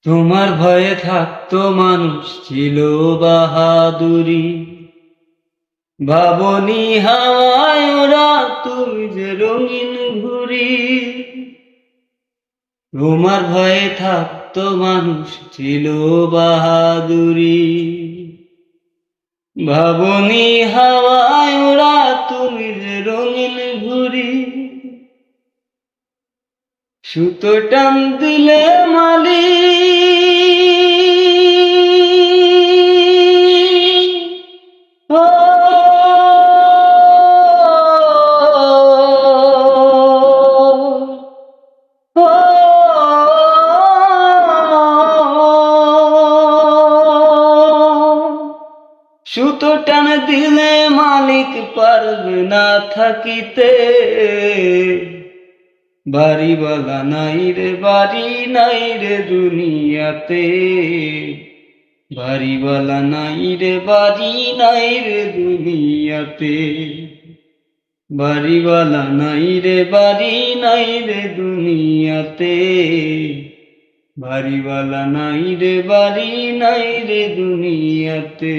তোমার ভয়ে থাকতো মানুষ ছিল বাহাদুরি, ভাবনি হাওয়ায় ওরা তুমি যে রঙিন ঘুরি। তোমার ভয়ে থাকতো মানুষ ছিল বাহাদুরি, ভাবনি হাওয়ায় ওরা তুমি যে রঙিন ঘুরি। সুতো টান দিলে মালি সুতো টান দিলে মালিক পারবে না থাকিতে। বাড়িওয়ালা নাই রে বাড়ি নাই রে দুনিয়াতে, বাড়িওয়ালা নাই রে বাড়ি নাই রে দুনিয়াতে, বাড়িওয়ালা নাই রে বাড়ি নাই রে দুনিয়াতে, বাড়িওয়ালা নাই রে বাড়ি নাই রে দুনিয়াতে।